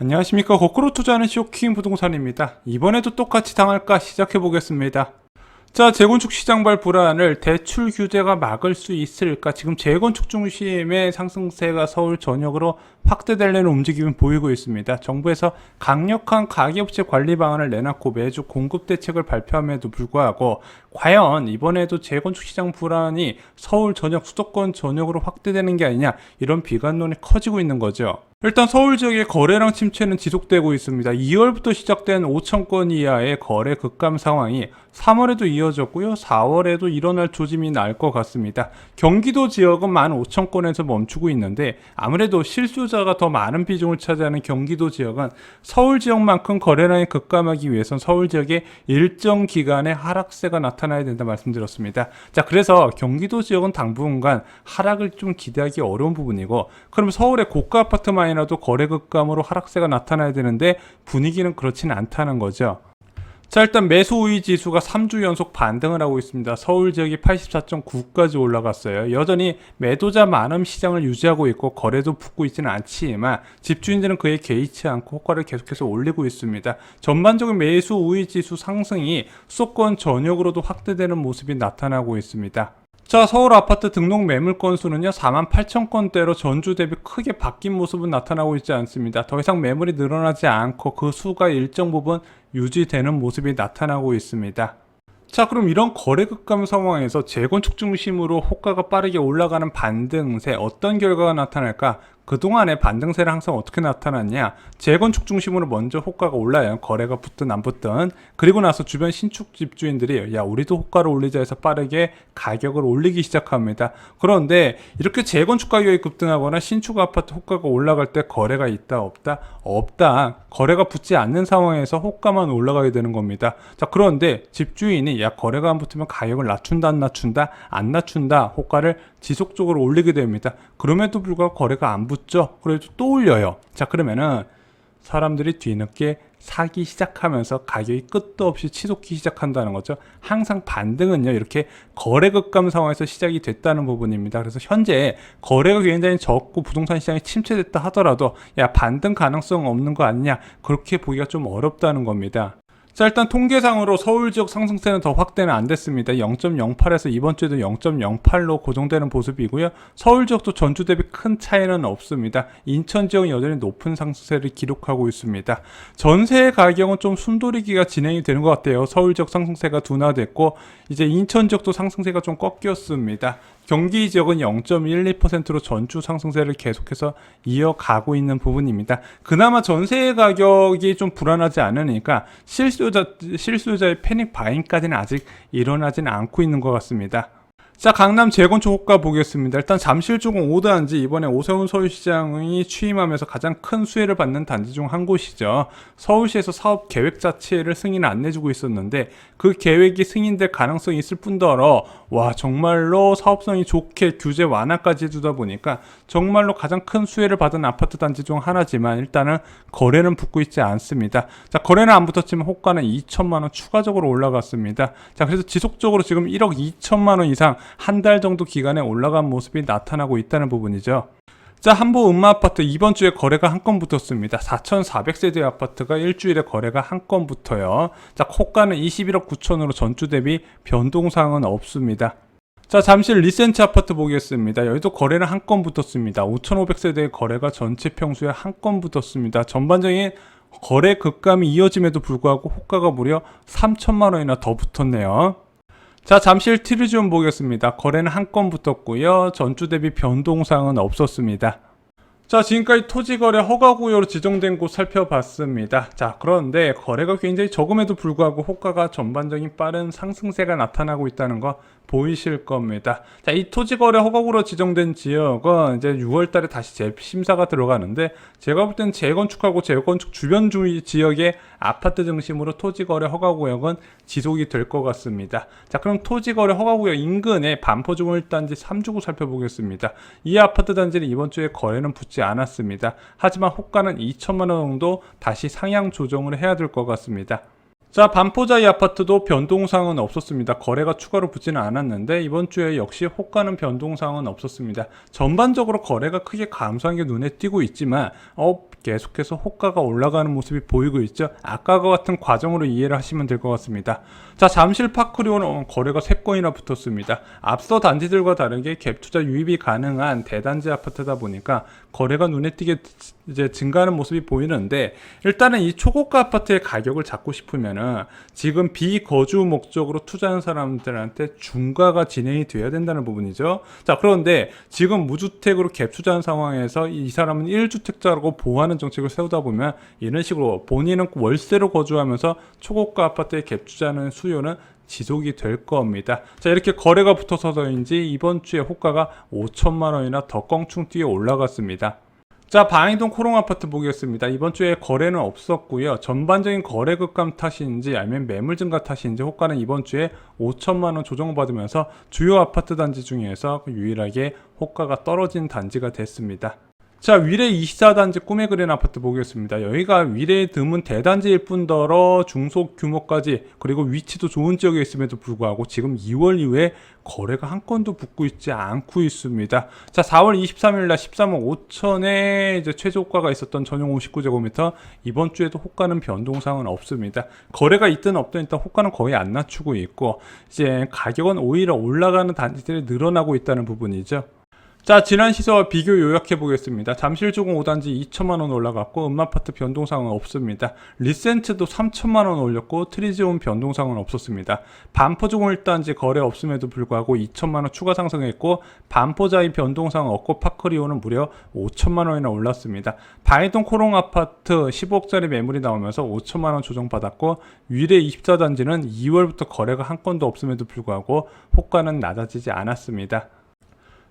안녕하십니까. 거꾸로 투자하는 쇼킹 부동산입니다. 이번에도 똑같이 당할까 시작해보겠습니다. 자, 재건축 시장발 불안을 대출 규제가 막을 수 있을까? 지금 재건축 중심의 상승세가 서울 전역으로 확대되려는 움직임을 보이고 있습니다. 정부에서 강력한 가계부채 관리 방안을 내놨고 매주 공급 대책을 발표함에도 불구하고 과연 이번에도 재건축 시장 불안이 서울 전역, 수도권 전역으로 확대되는 게 아니냐, 이런 비관론이 커지고 있는 거죠. 일단 서울 지역의 거래량 침체는 지속되고 있습니다. 2월부터 시작된 5,000건 이하의 거래 급감 상황이 3월에도 이어졌고요. 4월에도 일어날 조짐이 날 것 같습니다. 경기도 지역은 15,000건에서 멈추고 있는데 아무래도 실수요자가 더 많은 비중을 차지하는 경기도 지역은 서울 지역만큼 거래량이 급감하기 위해선 서울 지역에 일정 기간의 하락세가 나타나야 된다 말씀드렸습니다. 자, 그래서 경기도 지역은 당분간 하락을 좀 기대하기 어려운 부분이고, 그럼 서울의 고가 아파트만이라도 거래 급감으로 하락세가 나타나야 되는데 분위기는 그렇지는 않다는 거죠. 자, 일단 매수 우위 지수가 3주 연속 반등을 하고 있습니다. 서울 지역이 84.9까지 올라갔어요. 여전히 매도자 많음 시장을 유지하고 있고 거래도 붙고 있지는 않지만 집주인들은 그에 개의치 않고 호가를 계속해서 올리고 있습니다. 전반적인 매수 우위 지수 상승이 수도권 전역으로도 확대되는 모습이 나타나고 있습니다. 자, 서울 아파트 등록 매물 건수는요 48,000건대로 전주 대비 크게 바뀐 모습은 나타나고 있지 않습니다. 더 이상 매물이 늘어나지 않고 그 수가 일정 부분 유지되는 모습이 나타나고 있습니다. 자, 그럼 이런 거래 급감 상황에서 재건축 중심으로 호가가 빠르게 올라가는 반등세, 어떤 결과가 나타날까? 그동안의 반등세는 항상 어떻게 나타났냐? 재건축 중심으로 먼저 호가가 올라요. 거래가 붙든 안 붙든. 그리고 나서 주변 신축 집주인들이 야, 우리도 호가를 올리자 해서 빠르게 가격을 올리기 시작합니다. 그런데 이렇게 재건축 가격이 급등하거나 신축 아파트 호가가 올라갈 때 거래가 있다 없다? 없다. 거래가 붙지 않는 상황에서 호가만 올라가게 되는 겁니다. 자, 그런데 집주인이 야, 거래가 안 붙으면 가격을 낮춘다 안 낮춘다? 안 낮춘다. 호가를 지속적으로 올리게 됩니다. 그럼에도 불구하고 거래가 안 붙죠. 그래도 또 올려요. 자, 그러면은 사람들이 뒤늦게 사기 시작하면서 가격이 끝도 없이 치솟기 시작한다는 거죠. 항상 반등은요 이렇게 거래 급감 상황에서 시작이 됐다는 부분입니다. 그래서 현재 거래가 굉장히 적고 부동산 시장이 침체됐다 하더라도 야, 반등 가능성 없는 거 아니냐, 그렇게 보기가 좀 어렵다는 겁니다. 자, 일단 통계상으로 서울 지역 상승세는 더 확대는 안 됐습니다. 0.08에서 이번 주에도 0.08로 고정되는 모습이고요. 서울 지역도 전주 대비 큰 차이는 없습니다. 인천 지역은 여전히 높은 상승세를 기록하고 있습니다. 전세 가격은 좀 숨돌이기가 진행이 되는 것 같아요. 서울 지역 상승세가 둔화됐고 이제 인천 지역도 상승세가 좀 꺾였습니다. 경기 지역은 0.12%로 전주 상승세를 계속해서 이어가고 있는 부분입니다. 그나마 전세 가격이 좀 불안하지 않으니까 실수요자의 패닉 바잉까지는 아직 일어나지는 않고 있는 것 같습니다. 자, 강남 재건축 호가 보겠습니다. 일단 잠실주공 5단지, 이번에 오세훈 서울시장이 취임하면서 가장 큰 수혜를 받는 단지 중 한 곳이죠. 서울시에서 사업 계획 자체를 승인을 안 내주고 있었는데 그 계획이 승인될 가능성이 있을 뿐더러 와, 정말로 사업성이 좋게 규제 완화까지 해주다 보니까 정말로 가장 큰 수혜를 받은 아파트 단지 중 하나지만 일단은 거래는 붙고 있지 않습니다. 자, 거래는 안 붙었지만 호가는 2천만 원 추가적으로 올라갔습니다. 자, 그래서 지속적으로 지금 1억 2천만 원 이상 한 달 정도 기간에 올라간 모습이 나타나고 있다는 부분이죠. 자, 한보 음마아파트 이번 주에 거래가 한 건 붙었습니다. 4,400세대 아파트가 일주일에 거래가 한 건 붙어요. 자, 호가는 21억 9천으로 전주 대비 변동사항은 없습니다. 자, 잠실 리센츠 아파트 보겠습니다. 여기도 거래는 한 건 붙었습니다. 5,500세대의 거래가 전체 평수에 한 건 붙었습니다. 전반적인 거래 급감이 이어짐에도 불구하고 호가가 무려 3천만 원이나 더 붙었네요. 자, 잠실 티르지온 보겠습니다. 거래는 한 건 붙었고요. 전주 대비 변동사항은 없었습니다. 자, 지금까지 토지거래 허가구역으로 지정된 곳 살펴봤습니다. 자, 그런데 거래가 굉장히 적음에도 불구하고 호가가 전반적인 빠른 상승세가 나타나고 있다는 거 보이실 겁니다. 자, 이 토지거래 허가구로 지정된 지역은 이제 6월 달에 다시 재심사가 들어가는데 제가 볼 때는 재건축하고 재건축 주변 지역의 아파트 중심으로 토지거래 허가구역은 지속이 될 것 같습니다. 자, 그럼 토지거래 허가구역 인근의 반포주거일단지 3주구 살펴보겠습니다. 이 아파트 단지는 이번 주에 거래는 붙지 않았습니다. 하지만 호가는 2천만 원 정도 다시 상향 조정을 해야 될 것 같습니다. 자, 반포자이 아파트도 변동사항은 없었습니다. 거래가 추가로 붙지는 않았는데 이번 주에 역시 호가는 변동사항은 없었습니다. 전반적으로 거래가 크게 감소한 게 눈에 띄고 있지만 계속해서 호가가 올라가는 모습이 보이고 있죠. 아까와 같은 과정으로 이해를 하시면 될 것 같습니다. 자, 잠실파크리오는 거래가 3건이나 붙었습니다. 앞서 단지들과 다르게 갭투자 유입이 가능한 대단지 아파트다 보니까 거래가 눈에 띄게 이제 증가하는 모습이 보이는데, 일단은 이 초고가 아파트의 가격을 잡고 싶으면은 지금 비거주 목적으로 투자하는 사람들한테 중과가 진행이 돼야 된다는 부분이죠. 자, 그런데 지금 무주택으로 갭 투자한 상황에서 이 사람은 1주택자라고 보호하는 정책을 세우다 보면 이런 식으로 본인은 월세로 거주하면서 초고가 아파트에 갭 투자하는 수요는 지속이 될 겁니다. 자, 이렇게 거래가 붙어서인지 이번 주에 호가가 5천만 원이나 더 껑충 뛰어 올라갔습니다. 자, 방이동 코롱 아파트 보겠습니다. 이번 주에 거래는 없었고요. 전반적인 거래 급감 탓인지 아니면 매물 증가 탓인지 호가는 이번 주에 5천만 원 조정받으면서 주요 아파트 단지 중에서 유일하게 호가가 떨어진 단지가 됐습니다. 자, 위례 24단지 꿈의 그린 아파트 보겠습니다. 여기가 위례에 드문 대단지일 뿐더러 중소 규모까지, 그리고 위치도 좋은 지역에 있음에도 불구하고 지금 2월 이후에 거래가 한 건도 붙고 있지 않고 있습니다. 자, 4월 23일 날 13억 5천에 이제 최저호가가 있었던 전용 59제곱미터, 이번 주에도 호가는 변동사항은 없습니다. 거래가 있든 없든 일단 호가는 거의 안 낮추고 있고, 이제 가격은 오히려 올라가는 단지들이 늘어나고 있다는 부분이죠. 자, 지난 시세와 비교 요약해 보겠습니다. 잠실조공 5단지 2천만원 올라갔고 음마아파트 변동사항은 없습니다. 리센츠도 3천만원 올렸고 트리지온 변동사항은 없었습니다. 반포조공 1단지 거래 없음에도 불구하고 2천만원 추가 상승했고, 반포자이 변동사항은 없고 파크리오는 무려 5천만원이나 올랐습니다. 바이동 코롱 아파트 15억짜리 매물이 나오면서 5천만원 조정받았고, 위례 24단지는 2월부터 거래가 한 건도 없음에도 불구하고 호가는 낮아지지 않았습니다.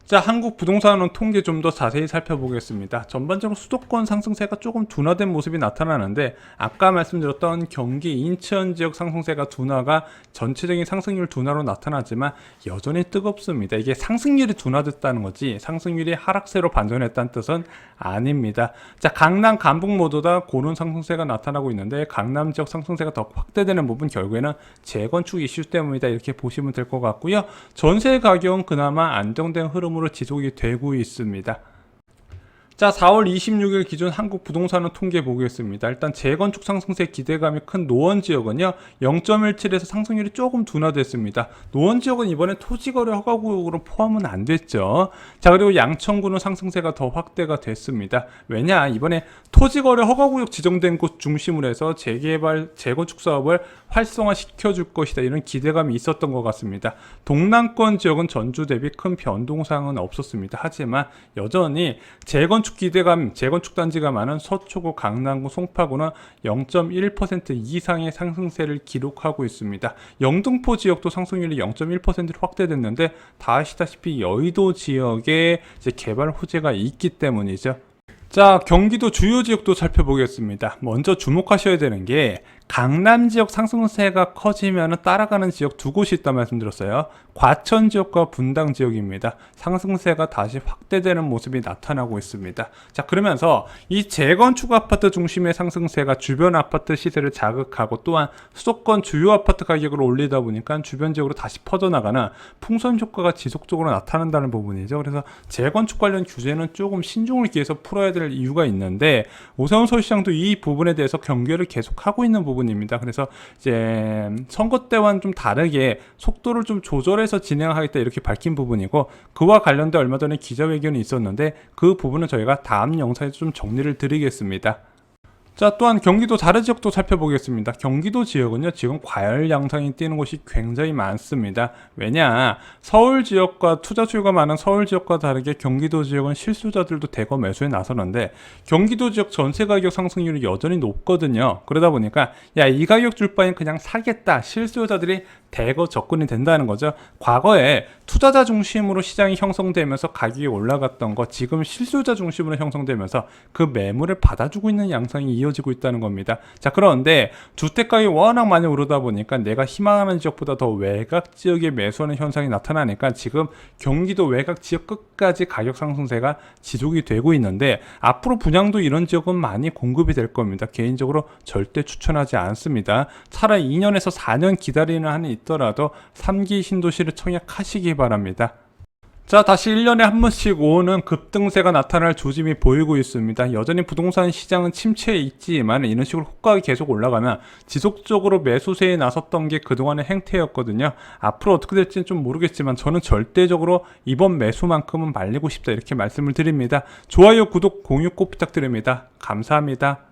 자, 한국 부동산원 통계 좀 더 자세히 살펴보겠습니다. 전반적으로 수도권 상승세가 조금 둔화된 모습이 나타나는데, 아까 말씀드렸던 경기 인천 지역 상승세가 둔화가 전체적인 상승률 둔화로 나타나지만 여전히 뜨겁습니다. 이게 상승률이 둔화됐다는 거지 상승률이 하락세로 반전했다는 뜻은 아닙니다. 자, 강남 강북 모두 다 고른 상승세가 나타나고 있는데, 강남 지역 상승세가 더 확대되는 부분 결국에는 재건축 이슈 때문이다, 이렇게 보시면 될 것 같고요. 전세 가격은 그나마 안정된 흐름으로 지속이 되고 있습니다. 자, 4월 26일 기준 한국 부동산원 통계 보겠습니다. 일단 재건축 상승세 기대감이 큰 노원지역은요 0.17에서 상승률이 조금 둔화됐습니다. 노원지역은 이번에 토지거래 허가구역으로 포함은 안 됐죠. 자, 그리고 양천구는 상승세가 더 확대가 됐습니다. 왜냐, 이번에 토지거래 허가구역 지정된 곳 중심으로 해서 재개발 재건축 사업을 활성화시켜 줄 것이다, 이런 기대감이 있었던 것 같습니다. 동남권 지역은 전주 대비 큰 변동사항은 없었습니다. 하지만 여전히 재건축 기대감, 재건축 단지가 많은 서초구, 강남구, 송파구는 0.1% 이상의 상승세를 기록하고 있습니다. 영등포 지역도 상승률이 0.1%로 확대됐는데, 다 아시다시피 여의도 지역에 이제 개발 호재가 있기 때문이죠. 자, 경기도 주요 지역도 살펴보겠습니다. 먼저 주목하셔야 되는 게, 강남 지역 상승세가 커지면 따라가는 지역 두 곳이 있다 말씀드렸어요. 과천 지역과 분당 지역입니다. 상승세가 다시 확대되는 모습이 나타나고 있습니다. 자, 그러면서 이 재건축 아파트 중심의 상승세가 주변 아파트 시세를 자극하고, 또한 수도권 주요 아파트 가격을 올리다 보니까 주변 지역으로 다시 퍼져나가는 풍선 효과가 지속적으로 나타난다는 부분이죠. 그래서 재건축 관련 규제는 조금 신중을 기해서 풀어야 될 이유가 있는데, 오세훈 서울시장도 이 부분에 대해서 경계를 계속하고 있는 부분입니다. 그래서 이제 선거 때와는 좀 다르게 속도를 좀 조절해서 진행하겠다, 이렇게 밝힌 부분이고, 그와 관련된 얼마 전에 기자회견이 있었는데 그 부분은 저희가 다음 영상에서 좀 정리를 드리겠습니다. 자, 또한 경기도 다른 지역도 살펴보겠습니다. 경기도 지역은요 지금 과열 양상이 뛰는 곳이 굉장히 많습니다. 왜냐, 서울 지역과 투자 수요가 많은 서울 지역과 다르게 경기도 지역은 실수자들도 대거 매수에 나서는데, 경기도 지역 전세 가격 상승률이 여전히 높거든요. 그러다 보니까 야, 이 가격 줄 바엔 그냥 사겠다, 실수요자들이 대거 접근이 된다는 거죠. 과거에 투자자 중심으로 시장이 형성되면서 가격이 올라갔던 거 지금 실수요자 중심으로 형성되면서 그 매물을 받아주고 있는 양상이 이어지고 있다는 겁니다. 자, 그런데 주택가격이 워낙 많이 오르다 보니까 내가 희망하는 지역보다 더 외곽 지역에 매수하는 현상이 나타나니까 지금 경기도 외곽 지역 끝까지 가격 상승세가 지속이 되고 있는데 앞으로 분양도 이런 지역은 많이 공급이 될 겁니다. 개인적으로 절대 추천하지 않습니다. 차라리 2년에서 4년 기다리는 한이 있더라도 3기 신도시를 청약하시기 바랍니다. 자, 다시 1년에 한 번씩 오는 급등세가 나타날 조짐이 보이고 있습니다. 여전히 부동산 시장은 침체에 있지만 이런 식으로 호가가 계속 올라가면 지속적으로 매수세에 나섰던 게 그동안의 행태였거든요. 앞으로 어떻게 될지는 좀 모르겠지만 저는 절대적으로 이번 매수만큼은 말리고 싶다 이렇게 말씀을 드립니다. 좋아요, 구독, 공유 꼭 부탁드립니다. 감사합니다.